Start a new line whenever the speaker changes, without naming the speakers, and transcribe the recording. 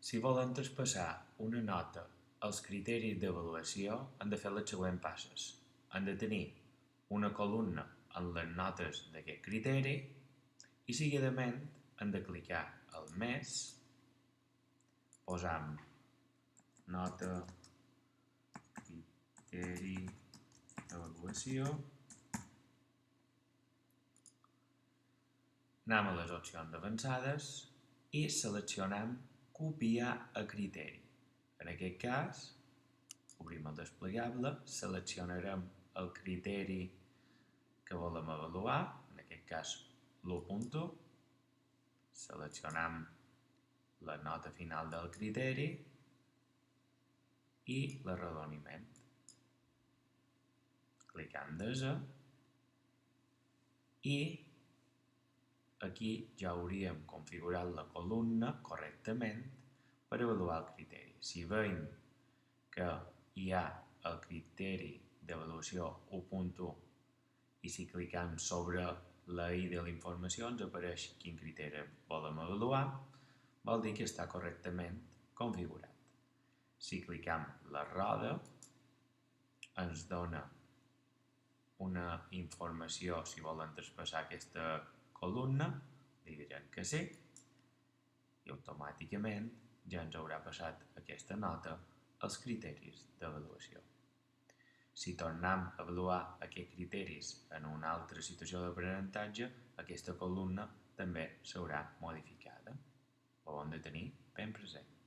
Si volen traspassar una nota als criteris d'avaluació, han de fer les següents passes. Han de tenir una columna amb les notes d'aquest criteri i seguidament han de clicar al més, posam nota, criteri d'avaluació, anem a les opcions avançades i seleccionem copiar a criteri. En aquest cas, obrim el desplegable, seleccionarem el criteri que volem avaluar, en aquest cas l'1.1, seleccionem la nota final del criteri i l'arrodoniment. Clicam desa i aquí ja hauríem configurat la columna correctament per avaluar el criteri. Si veiem que hi ha el criteri d'avaluació 1.1 i si clicam sobre la i de la informació ens apareix quin criteri volem avaluar, vol dir que està correctament configurat. Si clicam la roda ens dona una informació si volen traspassar aquesta columna, li direm que sí i automàticament ja ens haurà passat aquesta nota als criteris d'avaluació. Si tornem a avaluar aquests criteris en una altra situació d'aprenentatge, aquesta columna també s'haurà modificada. Ho hem de tenir ben present.